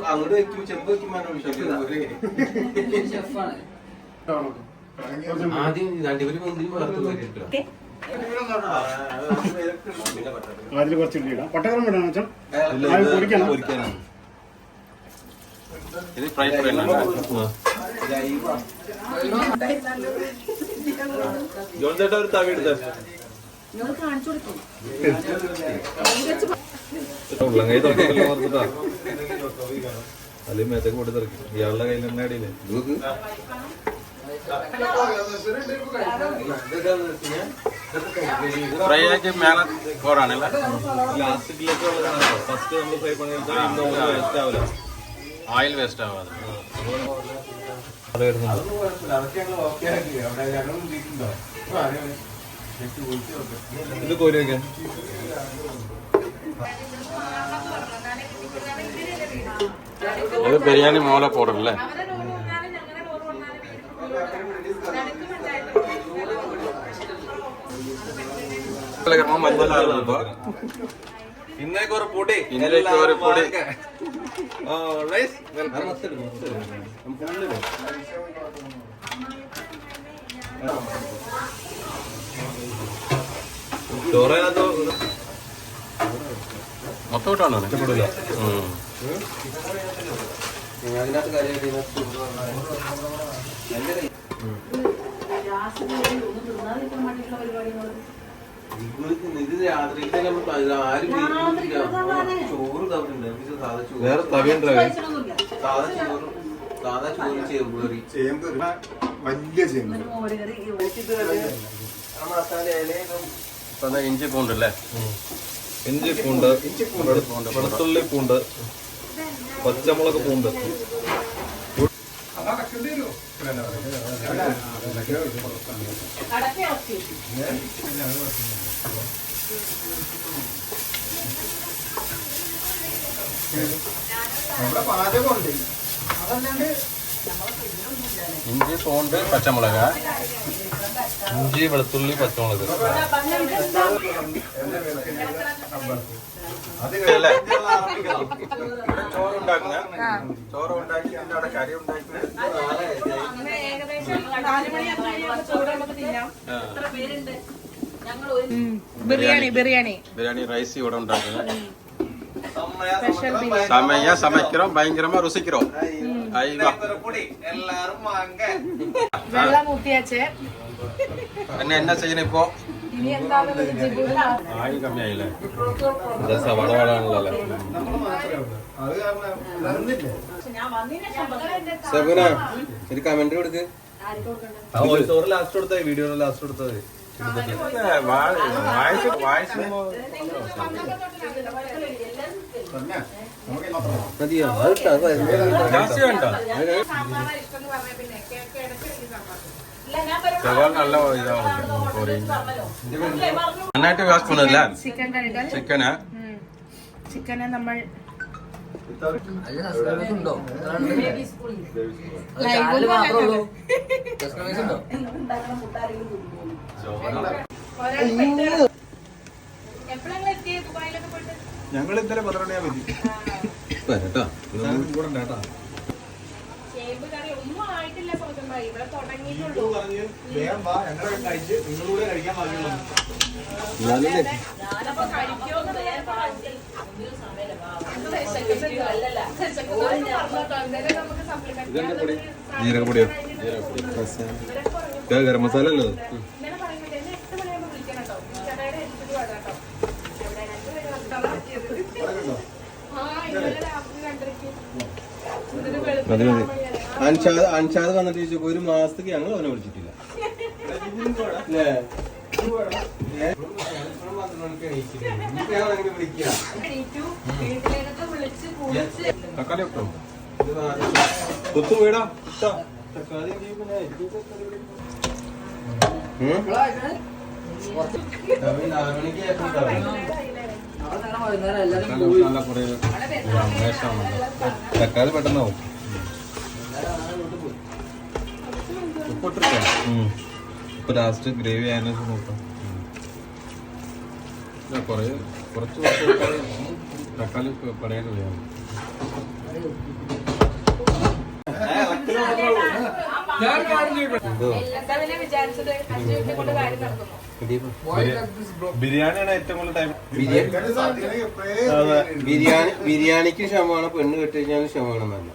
അങ്ങോട്ട് വെക്കും ചെമ്പ് വെക്കുമ്പോൾ ആദ്യം രണ്ടുപേരും മുന്തിരി വളർത്തു കിട്ടുക. അതിൽ കുറച്ചിട്ട് ഇടാം. പട്ടക്കളം വിടണം വെച്ചാൽ പൊരിക്കാനാണ്. ഇത് ഫ്രൈ ഫ്രൈ ജോൺ ചേട്ടാ ഒരു തവി എടുത്ത ഉള്ളങ്കൈ തുറക്കല്ലോ ഓർത്തിട്ടാ അല്ലെങ്കിൽ മേത്തേക്ക് കൂട്ടി തെറിക്കും. ഇയാളുടെ കയ്യിൽ എണ്ണ അടിയില്ലേ ഫ്രൈ ആക്കി മേലെ കോടാണല്ലേ ലാസ്റ്റിലേക്ക് ഉള്ളതാണ്. ഫസ്റ്റ് നമ്മൾ ഫ്രൈ പണിയെടുത്താൽ വേസ്റ്റ് ആവില്ല, ഓയിൽ വേസ്റ്റ് ആവാതെ അത് വരുന്നുണ്ട്. ഇത് കോരി വയ്ക്കാൻ ഇത് ബിരിയാണി മോല പൗഡർ അല്ലേ? ഇന്നേക്ക് ഒരു പൊടി ചോറതിനകത്ത് മൊത്തം ഇട്ടാണോ ഇഷ്ടപ്പെടില്ല. അതിനകത്ത് കാര്യമായിട്ട് ഇത് രാത്രി ആരും ചോറ് തവിട്ടുണ്ട്. വേറെ തവിയുണ്ടോ? സാധാ ചോറ് ചേമ്പ് കറി, ചേമ്പ് വലിയ ചേമ്പ് മസാല ഇഞ്ചി പൂണ്ടല്ലേ? ഇഞ്ചി പൂണ്ട്, വെളുത്തുള്ളി പൂണ്ട്, പച്ചമുളക് പൂണ്ട്. ഇഞ്ചി പൂണ്ട് പച്ചമുളക്, ഇഞ്ചി വെളുത്തുള്ളി പച്ചമുളക്. ചോറുണ്ടാക്കി അവിടെ കറി ഉണ്ടാക്കി ബിരിയാണി റൈസ് ഇവിടെ ഉണ്ടാക്കുന്നത്. சமைக்கிறோம் பயங்கரமா ருசிக்கிறோம். என்ன செய்யணும் இப்போ? ஆயில் கம்மியாയില്ലേ? വടവടാണല്ലോ. സബുന ഒരു കമന്റ് കൊടുക്ക്. ലാസ്റ്റ് കൊടുത്ത വീഡിയോ ലാസ്റ്റ് കൊടുത്തത് നല്ല നന്നായിട്ട് വാഷ് പണില്ല. ചിക്കനെ നമ്മൾ ഞങ്ങൾ ഇന്നലെ 12 മണി കേട്ടോ. ജീരകപ്പൊടിയോ? ഗരം മസാല അല്ലോ. മതി മതി. അൻഷാദ് വന്നിട്ട് ചോദിച്ചപ്പോ ഒരു മാസത്തേക്ക് ഞങ്ങൾ അവനെ വിളിച്ചിട്ടില്ല. തക്കാളി ഇട്ടോ? കൊത്തു വീടാ തക്കാളി. തക്കാളി പെട്ടെന്നാവും. ഇപ്പൊ ലാസ്റ്റ് ഗ്രേവി ആയതിനു നോക്കാം. കുറച്ച് തക്കാളി പടയാൻ ചെയ്യാം. ബിരിയാണിയാണ് ഏറ്റവും കൂടുതൽ ടൈം. ബിരിയാണിക്ക് ക്ഷമമാണ്, പെണ്ണ് കെട്ടി കഴിഞ്ഞാൽ ക്ഷമമാണെന്നല്ല.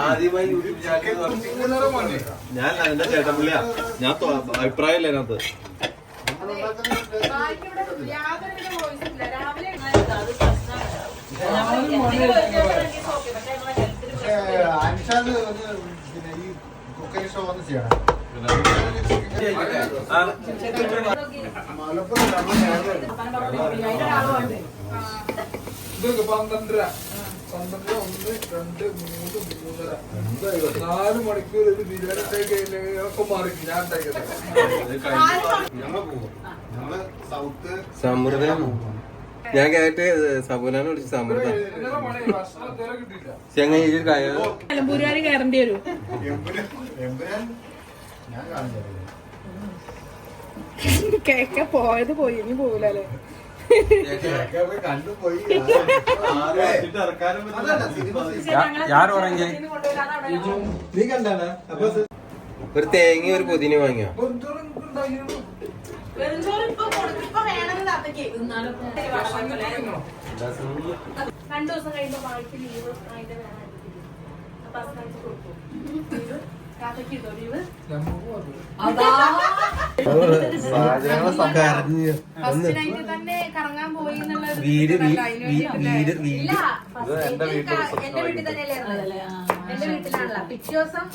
ആദ്യമായി യൂട്യൂബ് ഞാൻ എന്റെ ചേട്ടൻ പുള്ളിയാ. ഞാൻ അഭിപ്രായമില്ല അതിനകത്ത്. ഇതൊക്കെ 12:30, 1, 2, 3, 3:30, 4 മണിക്കൂർ ഇത് ബിരിയാണി ഒക്കെ മാറി ഞാൻ സമൃദ്ധ. ഞാൻ കേട്ട് സബുലാനെ വിളിച്ച് സമൃദ്ധ ചെങ്ങായി നിലമ്പൂരുകാര് കയറേണ്ടി വരും. കേക്ക പോയത് പോയി, ഇനി പോവില്ലല്ലേ. ഒരു തേങ്ങ ഒരു പുതിന വാങ്ങിയ രണ്ടു ദിവസം കഴിയുമ്പോ ബാക്കി ലീവ് അതിന്റെ തന്നെ കറങ്ങാൻ പോയി വീട് എന്റെ വീട്ടിൽ തന്നെയല്ലേ, എന്റെ വീട്ടിലാണല്ലോ. പിറ്റേ ദിവസം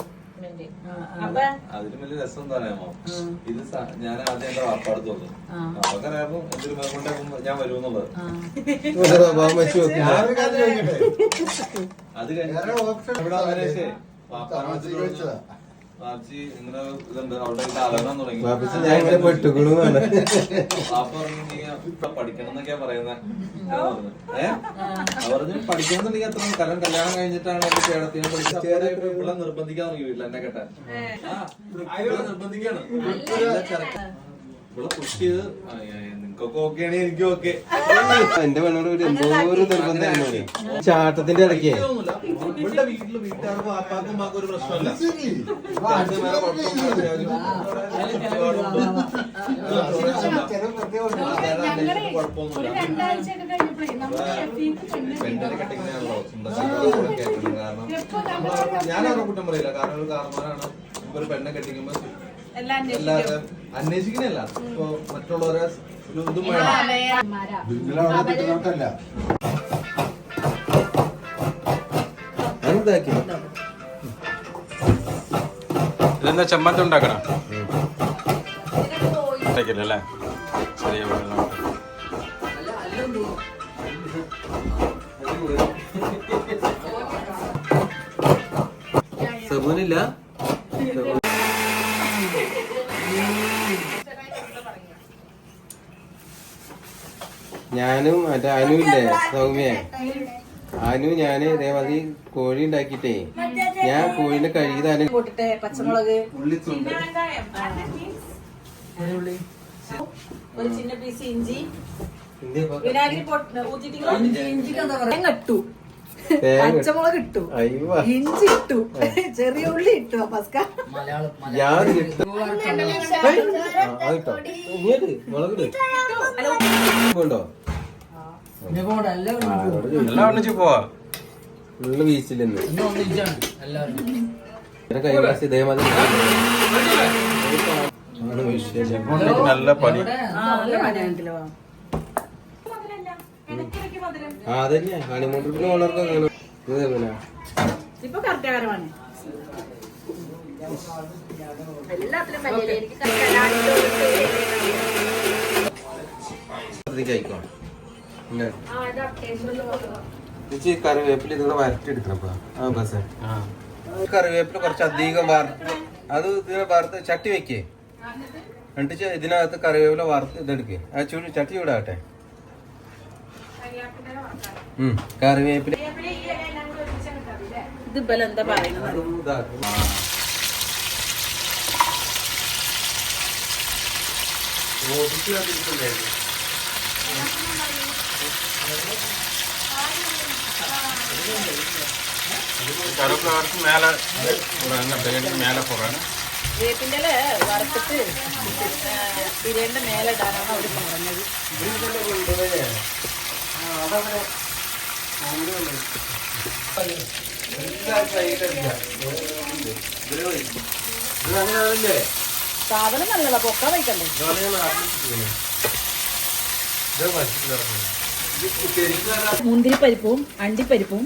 അതിലും വലിയ രസം എന്താ അറിയാമോ, ഇത് ഞാൻ ആദ്യം എന്റെ വാപ്പാടുത്ത് വന്നു. അവർക്കറിയാമോ എന്തൊരു മേഖല ഞാൻ വരുമെന്നുള്ളത്. അത് കഴിഞ്ഞ വാപ്പി ഇങ്ങനെ ഇതുണ്ട് അവിടെ അലങ്ങാൻ തുടങ്ങി. വാപ്പ പറഞ്ഞു പഠിക്കണം എന്നൊക്കെയാ പറയുന്നത്. പറഞ്ഞു പഠിക്കണമെന്നുണ്ടെങ്കിൽ അത്ര കലം കല്യാണം കഴിഞ്ഞിട്ടാണ് എന്റെ ചേട്ടത്തിനെ പഠിച്ചത്. ഇവിടെ നിർബന്ധിക്കാൻ തുടങ്ങി വീട്ടിൽ എന്നെ കെട്ടാൻ. നിർബന്ധിക്കാണ് ഇവിടെ പുഷ് ചെയ്ത് നിങ്ങൾക്കൊക്കെ ഓക്കെയാണെങ്കിൽ എനിക്കും ഓക്കെ. എന്റെ പെണ്ണോട് എന്തോ ഒരു നിർബന്ധം ചാട്ടത്തിന്റെ ഇടയ്ക്ക് ഇവിടെ വീട്ടില് വീട്ടുകാർക്ക് വാപ്പാക്കും ഉമ്മാക്കും ഒരു പ്രശ്നമല്ല. പെണ്ണിനെ കെട്ടിങ്ങനെയാണല്ലോ കാരണം ഞാനവരെ കുറ്റം പറയില്ല. കാരണം ഒരു കാരണവരാണ് ഒരു പെണ്ണെ കെട്ടിക്കുമ്പോ എല്ലാവരും അന്വേഷിക്കണല്ല. ഇപ്പൊ മറ്റുള്ളവരെ ഇതും വേണം. ഇതെന്താ ചമ്മന്തി ഉണ്ടാക്കണം അല്ലേ? ചെറിയ സബൂനില്ല. ഞാനും മറ്റേ അനുവില്ലേ സൗമ്യ, അനു ഞാന് ഇതേമാതിരി കോഴി ഉണ്ടാക്കിട്ടേ ഞാൻ കോഴിനെ കഴുകിതാനും പോട്ടിട്ട് പച്ചമുളക്, ഒരു ചിന്ന പീസ് ഇഞ്ചി, വിനാഗിരി ഇഞ്ചിട്ടു, പച്ചമുളക് ഇട്ടു, ഇഞ്ചി ഇട്ടു, ചെറിയ ഉള്ളി ഇട്ടു. അപ്പസ്ക ഞാൻ ഉണ്ടോ എല്ലാം ഒന്നിച്ച് പോവാ. ഉള്ള വീച്ചില്ലെന്ന് കൈകാശ് ഇതേമാതിരി നല്ല പണി. അതന്നെ ഹണിമൂൺ ഓണർക്ക് ഇപ്പൊ കറക്റ്റാകാരമാണ് എല്ലാത്തിലും. കഴിക്കോ കറിവേപ്പില ഇതുകൂടെ വരട്ടി എടുക്കണം. ആ ബസ് കറിവേപ്പില കുറച്ച് അധികം വറുത്ത് അത് ഇതിനെ വറുത്ത് ചട്ടി വെക്കേ, എന്നിട്ട് ഇതിനകത്ത് കറിവേപ്പില വറുത്ത് ഇതെടുക്കേ. ആ ചട്ടി ചൂടാകട്ടെ. കറിവേപ്പില ഇത് ബലം എന്താ പറയുന്നത്? കറിവേപ്പില മേലെ മേലെ പോകാൻ വേപ്പിന്റെ വറുത്തിട്ട് ബിരിയാണിന്റെ മേലെ ഇടാനാണ് അവര് പറഞ്ഞത്. സാധനം നല്ലതാ, പൊക്കാൻ വയ്ക്കണ്ടേ. മുന്തിരിപ്പരിപ്പും അണ്ടിപ്പരിപ്പും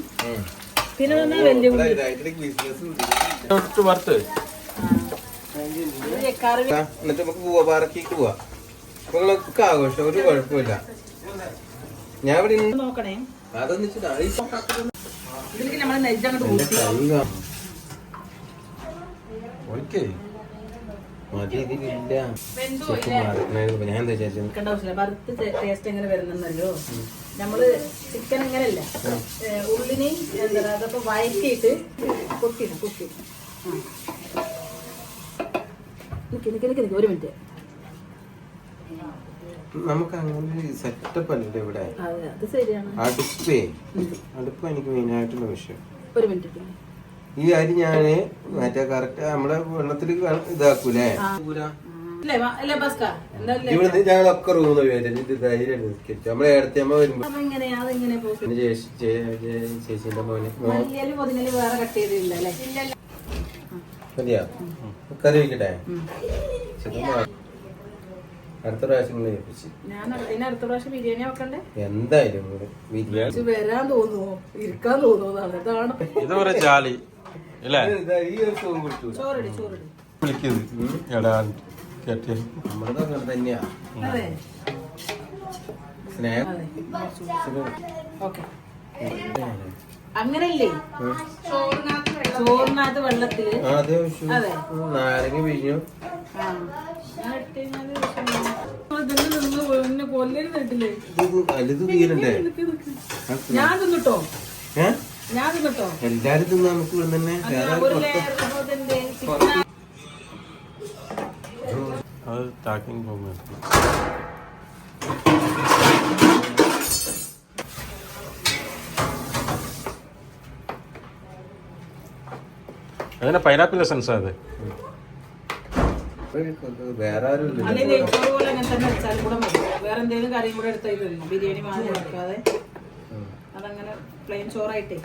പിന്നെ വലിയ വറുത്ത് എന്നിട്ട് നമുക്ക് പോവാ, പാറക്കേക്ക് പോവാ. നിങ്ങളൊക്കെ ആഘോഷം, ഒരു കുഴപ്പമില്ല. ഞാൻ ഇവിടെ നോക്കണേ. അതൊന്നും ഇതിലേക്ക് നമ്മള് നെയ്ച്ചങ്ങോട്ട് കൂട്ടി ഞാൻ എന്താ വിചാരിച്ചത്, വെക്കേണ്ട ആവശ്യമില്ല. വറുത്ത് ടേസ്റ്റ് എങ്ങനെ വരുന്നല്ലോ. നമ്മള് ചിക്കൻ എങ്ങനെയല്ല, ഉള്ളിനെയും എന്താ അതൊക്കെ വഴറ്റിയിട്ട് കുത്തി നിക്ക് 1 മിനിറ്റ്. നമുക്ക് അങ്ങനെ സെറ്റപ്പ് അല്ലേ ഇവിടെ. അത് ശരിയാണ്. അടുപ്പ് എനിക്ക് മെയിൻ ആയിട്ടുള്ള വിഷയം. 1 മിനിറ്റ്. ഈ അരി ഞാന് മറ്റേ കറക്റ്റ് നമ്മളെ വെള്ളത്തിൽ ഇതാക്കൂലേ. ഇവിടെ ഞങ്ങളൊക്കെ റൂം നമ്മളെ ഏടത്തിയമ്മ വരുമ്പോ ചേച്ചിന്റെ മോന് വേറെ കട്ട് ചെയ്തില്ല. മതിയാ, കറി വെക്കട്ടെ. അടുത്ത പ്രാവശ്യം അടുത്ത പ്രാവശ്യം ബിരിയാണി വെക്കണ്ടേ? എന്തായാലും വരാൻ തോന്നുമോ, ഇരിക്കാൻ തോന്നുമോ? അതാണ് ഇതുവരെ ജാലി അല്ലേ. ചോറടി നമ്മളത് അങ്ങനെ തന്നെയാ. സ്നേഹം അങ്ങനല്ലേ ചോറിനകത്ത് വെള്ളത്തില് നാരങ്ങ പിഴിഞ്ഞു അലുത് തീരണ്ടേ. ഞാൻ തിന്നിട്ടോ എല്ലാരും തിന്നാ നമുക്ക് ഇവിടെ തന്നെ. അത് താക്കിങ് പോകുമ്പോൾ അതിനെ പൈനാപ്പിൾ എസൻസ് അത് വേറെ ആരും നെയ്ച്ചോറ് പോലെ അങ്ങനെ തന്നെ വെച്ചാലും കൂടെ മതി. വേറെ എന്തെങ്കിലും കറിയും കൂടെ എടുത്താൽ ബിരിയാണി മാറി വെക്കാതെ അതങ്ങനെ പ്ലെയിൻ ചോറായിട്ടേ.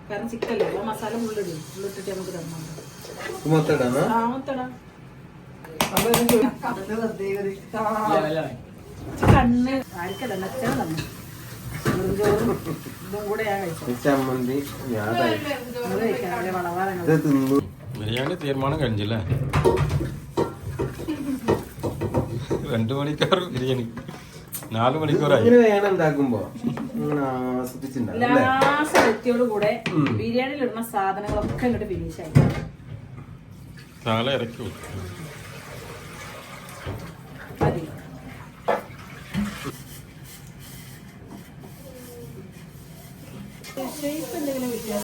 കാരണം ചിക്കല്ലേ, ആ മസാല ഉള്ളിട്ടിട്ട് നമുക്ക് തരണം. മൊത്തടാ കണ്ണ് ആർക്കല്ല നച്ചാൽ തന്നെ ചോറും ഇതും കൂടെ ഞാൻ കഴിച്ചു. ചമ്മന്തി ബിരിയാണി തീരുമാനം കഴിഞ്ഞില്ലേ. 2 മണിക്കൂർ ബിരിയാണി 4 മണിക്കൂറായി. വേണം ഉണ്ടാക്കുമ്പോ ലാസ്റ്റ് എത്തിയോട് കൂടെ ബിരിയാണിയിൽ ഇടുന്ന സാധനങ്ങളൊക്കെ ഇങ്ങോട്ട് ഫിനിഷ് ആയി. താല ഇറക്കി മതി. ഷേപ്പ് എന്തെങ്കിലും വ്യത്യാസം